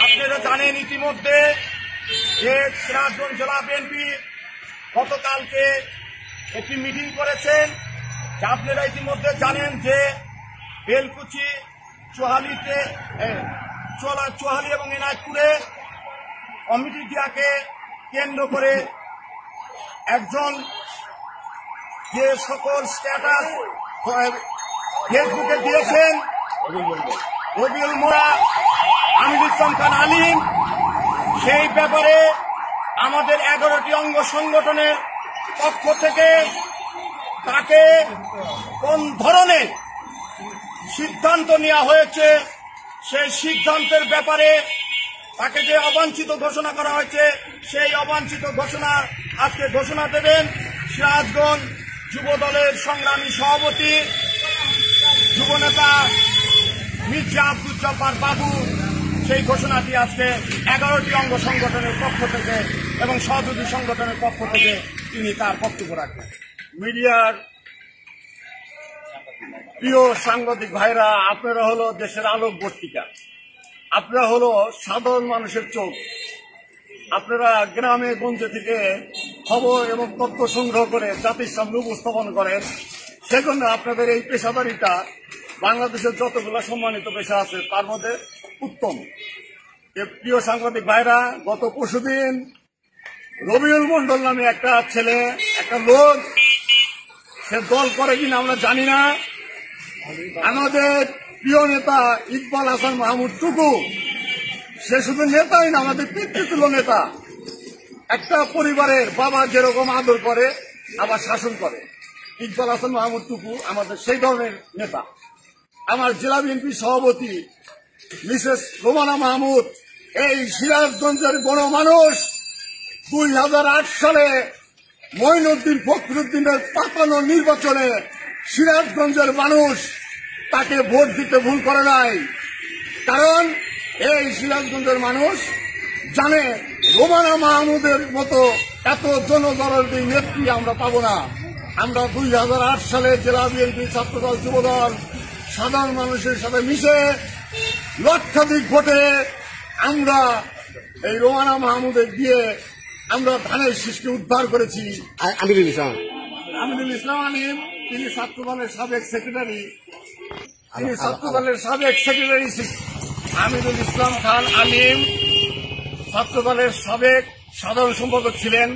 আপনারা জানেন ইতিমধ্যে যে সিরাজগঞ্জ জেলা বিএনপি গতকালকে একটি মিটিং করেছেন। আপনারা ইতিমধ্যে জানেন যে বেলকুচি, চুহালি এবং এনায়তপুরে কমিটি দিয়াকে কেন্দ্র করে একজন যে সকল স্ট্যাটাস ফেসবুকে দিয়েছেন রবিউল মোড়া, আমিনুল ইসলাম খান আলিম, সেই ব্যাপারে আমাদের 11টি অঙ্গ সংগঠনের পক্ষ থেকে তাকে কোন ধরনের সিদ্ধান্ত নেওয়া হয়েছে সেই সিদ্ধান্তের ব্যাপারে তাকে যে অবাঞ্ছিত ঘোষণা করা হয়েছে সেই অবাঞ্ছিত ঘোষণা আজকে ঘোষণা দেবেন সিরাজগঞ্জ যুব দলের সংগ্রামী সভাপতি যুবনেতা মির্জা আব্দুল জব্বার বাবু। সেই ঘোষণাটি আজকে 11টি অঙ্গ সংগঠনের পক্ষ থেকে এবং সহযোগী সংগঠনের পক্ষ থেকে তিনি তার বক্তব্য রাখবেন। মিডিয়ার প্রিয় সাংবাদিক ভাইরা, আপনারা হলো দেশের আলোক বর্তিকা, আপনারা হলো সাধারণ মানুষের চোখ। আপনারা গ্রামে গঞ্জে থেকে খবর এবং তথ্য সংগ্রহ করে জাতির সামনে উপস্থাপন করেন। সেজন্য আপনাদের এই পেশাদারিটা বাংলাদেশের যতগুলো সম্মানিত পেশা আছে তার মধ্যে উত্তম। প্রিয় সাংবাদিক ভাইরা, গত পরশুদিন রবিউল মন্ডল নামে একটা ছেলে, একটা লোক, সে দল করে কিনা আমরা জানি না, আমাদের প্রিয় নেতা ইকবাল হাসান মাহমুদ টুকু, সে শুধু নেতাই না, আমাদের পিতৃতুল্য নেতা। একটা পরিবারের বাবা যেরকম আদর করে আবার শাসন করে, ইকবাল হাসান মাহমুদ টুকু আমাদের সেই ধরনের নেতা। আমার জেলা বিএনপি সভাপতি মিসেস রোমানা মাহমুদ, এই সিরাজগঞ্জের গণমানুষ 2008 সালে মঈনুদ্দিন ফখরুদ্দিনের পাতানো নির্বাচনে সিরাজগঞ্জের মানুষ তাকে ভোট দিতে ভুল করে নাই। কারণ এই সিরাজগঞ্জের মানুষ জানে রোমানা মাহমুদের মতো এত জনদরদী নেত্রী আমরা পাবো না। আমরা 2008 সালে জেলা বিএনপি, ছাত্রদল, যুবদল সাধারণ মানুষের সাথে মিশে লক্ষাধিক ভোটে আমরা এই রোমানা মাহমুদের দিয়ে আমরা ধানের শীষকে উদ্ধার করেছি। আমিনুল ইসলাম আলিম, তিনি ছাত্রদলের সাবেক সেক্রেটারি, আমিনুল ইসলাম খান আলিম ছাত্রদলের সাবেক সাধারণ সম্পাদক ছিলেন।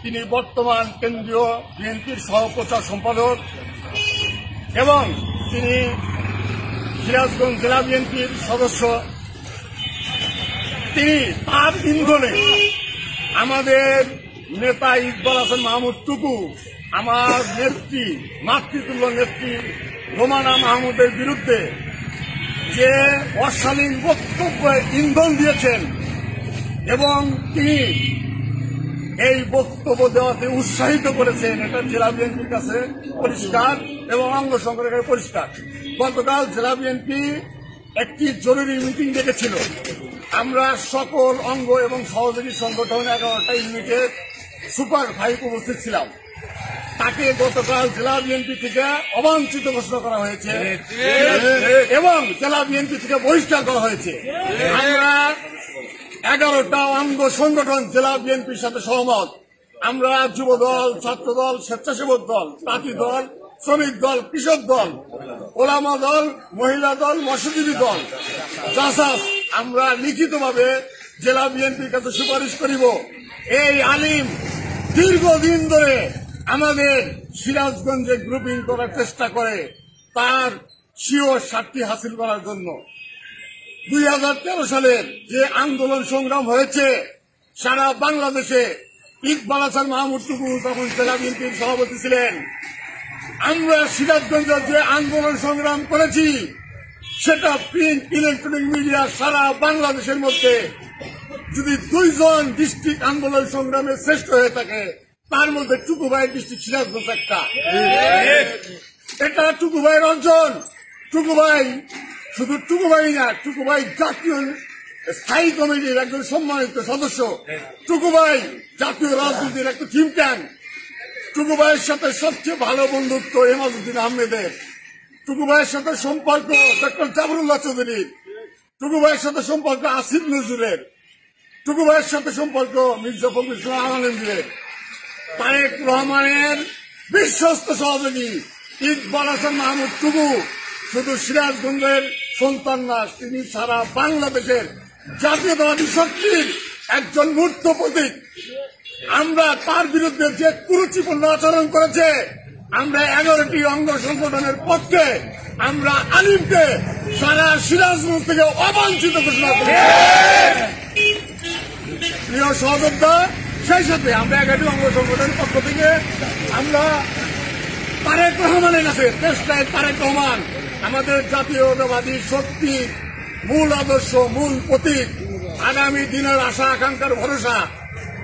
তিনি বর্তমান কেন্দ্রীয় বিএনপির সহপ্রচার সম্পাদক এবং তিনি সিরাজগঞ্জ জেলা বিএনপির সদস্য। তিনি তার ইন্ধনে আমাদের নেতা ইকবাল হাসান মাহমুদ টুকু, আমার নেত্রী, মাতৃতুল্য নেত্রী রোমানা মাহমুদের বিরুদ্ধে যে অশালীন বক্তব্যে ইন্ধন দিয়েছেন এবং তিনি এই বক্তব্য দেওয়াতে উৎসাহিত করেছেন, এটা জেলা বিএনপির কাছে পরিষ্কার এবং অঙ্গ সংগঠনের পরিষ্কার। গতকাল জেলা বিএনপি একটি জরুরি মিটিং ডেকেছিল। আমরা সকল অঙ্গ এবং সহযোগী সংগঠন 11টা ইউনিটের সুপার ভাইপ উপস্থিত ছিলাম। তাকে গতকাল জেলা বিএনপি থেকে অবাঞ্ছিত ঘোষণা করা হয়েছে এবং জেলা বিএনপি থেকে বহিষ্কার করা হয়েছে। আমরা 11টা অঙ্গ সংগঠন জেলা বিএনপির সাথে সহমত। আমরা যুবদল, ছাত্রদল, স্বেচ্ছাসেবক দল, তাঁতি দল, শ্রমিক দল, কৃষক দল, ওলামা দল, মহিলা দল, মৎস্যজীবী দল, জাসাস, আমরা লিখিতভাবে জেলা বিএনপির কাছে সুপারিশ করিব এই আলিম দীর্ঘদিন ধরে আমাদের সিরাজগঞ্জে গ্রুপিং করার চেষ্টা করে তার স্বীয় স্বার্থী হাসিল করার জন্য। 2013 সালের যে আন্দোলন সংগ্রাম হয়েছে সারা বাংলাদেশে, ইকবাল হাসান মাহমুদ টুকু তখন জেলা বিএনপির সভাপতি ছিলেন। আমরা সিরাজগঞ্জের যে আন্দোলন সংগ্রাম করেছি সেটা প্রিন্ট, ইলেকট্রনিক মিডিয়া সারা বাংলাদেশের মধ্যে যদি 2 জন ডিস্ট্রিক্ট আন্দোলন সংগ্রামে শ্রেষ্ঠ হয়ে থাকে তার মধ্যে টুকু ভাইয়ের ডিস্ট্রিক্ট সিরাজগঞ্জ একটা। এটা টুকু ভাইয়ের অর্জন। টুকু ভাই শুধু টুকু ভাই না, টুকু ভাই জাতীয় স্থায়ী কমিটির একজন সম্মানিত সদস্য। টুকু ভাই জাতীয় রাজনীতির একটা থিঙ্ক ট্যাঙ্ক। টুকু ভাইয়ের সাথে সবচেয়ে ভালো বন্ধুত্ব এমাজউদ্দিন আহমেদের, টুকু ভাইয়ের সাথে সম্পর্ক ডক্টর জাফরুল্লাহ চৌধুরী, টুকু ভাইয়ের সাথে সম্পর্ক আসিফ নজরুলের, টুকু ভাইয়ের সাথে সম্পর্ক মির্জা ফখরুল ইসলাম আলমগীরের, তারেক রহমানের বিশ্বস্ত সহযোগী ইকবাল হাসান মাহমুদ টুকু শুধু সিরাজগঞ্জের সন্তান না, তিনি সারা বাংলাদেশের জাতীয়তাবাদী শক্তির একজন মূর্ত প্রতীক। আমরা তার বিরুদ্ধে যে কুরুচিপূর্ণ আচরণ করেছে, আমরা 11টি অঙ্গ সংগঠনের পক্ষে আমরা আলিমকে সারা সিরাজগঞ্জ থেকে অবাঞ্ছিত ঘোষণা করি। প্রিয় সহযোদ্ধা, সেই সাথে আমরা 11টি অঙ্গ সংগঠনের পক্ষ থেকে আমরা তারেক রহমানের কাছে চেষ্টায় তারেক রহমান আমাদের জাতীয়তাবাদী শক্তি, মূল আদর্শ, মূল প্রতীক, আগামী দিনের আশা আকাঙ্ক্ষার ভরসা,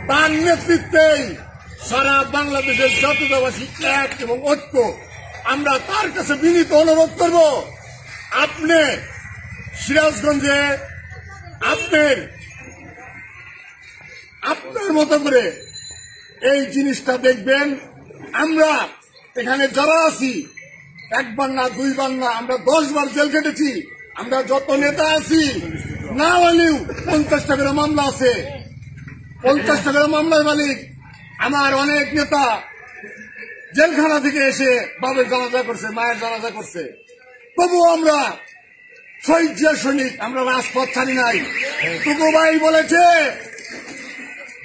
তার নেতৃত্বেই সারা বাংলাদেশের জাতীয়তাবাসী এক এবং ঐক্য। আমরা তার কাছে বিনীত অনুরোধ করব, আপনি সিরাজগঞ্জে আপনার মতো করে এই জিনিসটা দেখবেন। আমরা এখানে যারা আছি, একবার না দুইবার না, আমরা 10 বার জেল কেটেছি। আমরা যত নেতা আছি, না হলেও 50টা করে মামলা আছে, 50টা করে মামলার মালিক। আমার অনেক নেতা জেলখানা থেকে এসে বাবার জানাজা করছে, মায়ের জানাজা করছে, তবুও আমরা শহীদ জিয়া সৈনিক, আমরা রাজপথ ছাড়ি নাই। টুকু ভাই বলেছে,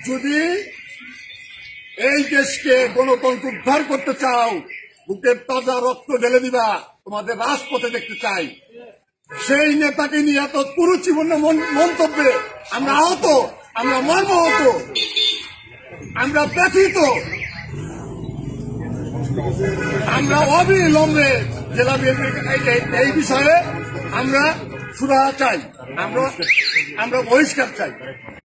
যদি এই দেশকে গণতন্ত্র উদ্ধার করতে চাও, বুকের তাজা রক্ত ঢেলে দিবা, তোমাদের রাজপথে দেখতে চাই। সেই নেতাকে নিয়ে এত কুরুচিপূর্ণ মন্তব্যে আমরা আহত, আমরা মর্মাহত, আমরা ব্যথিত। আমরা অবিলম্বে জেলা বিএনপির এই বিষয়ে আমরা সুরাহা চাই, আমরা বহিষ্কার চাই।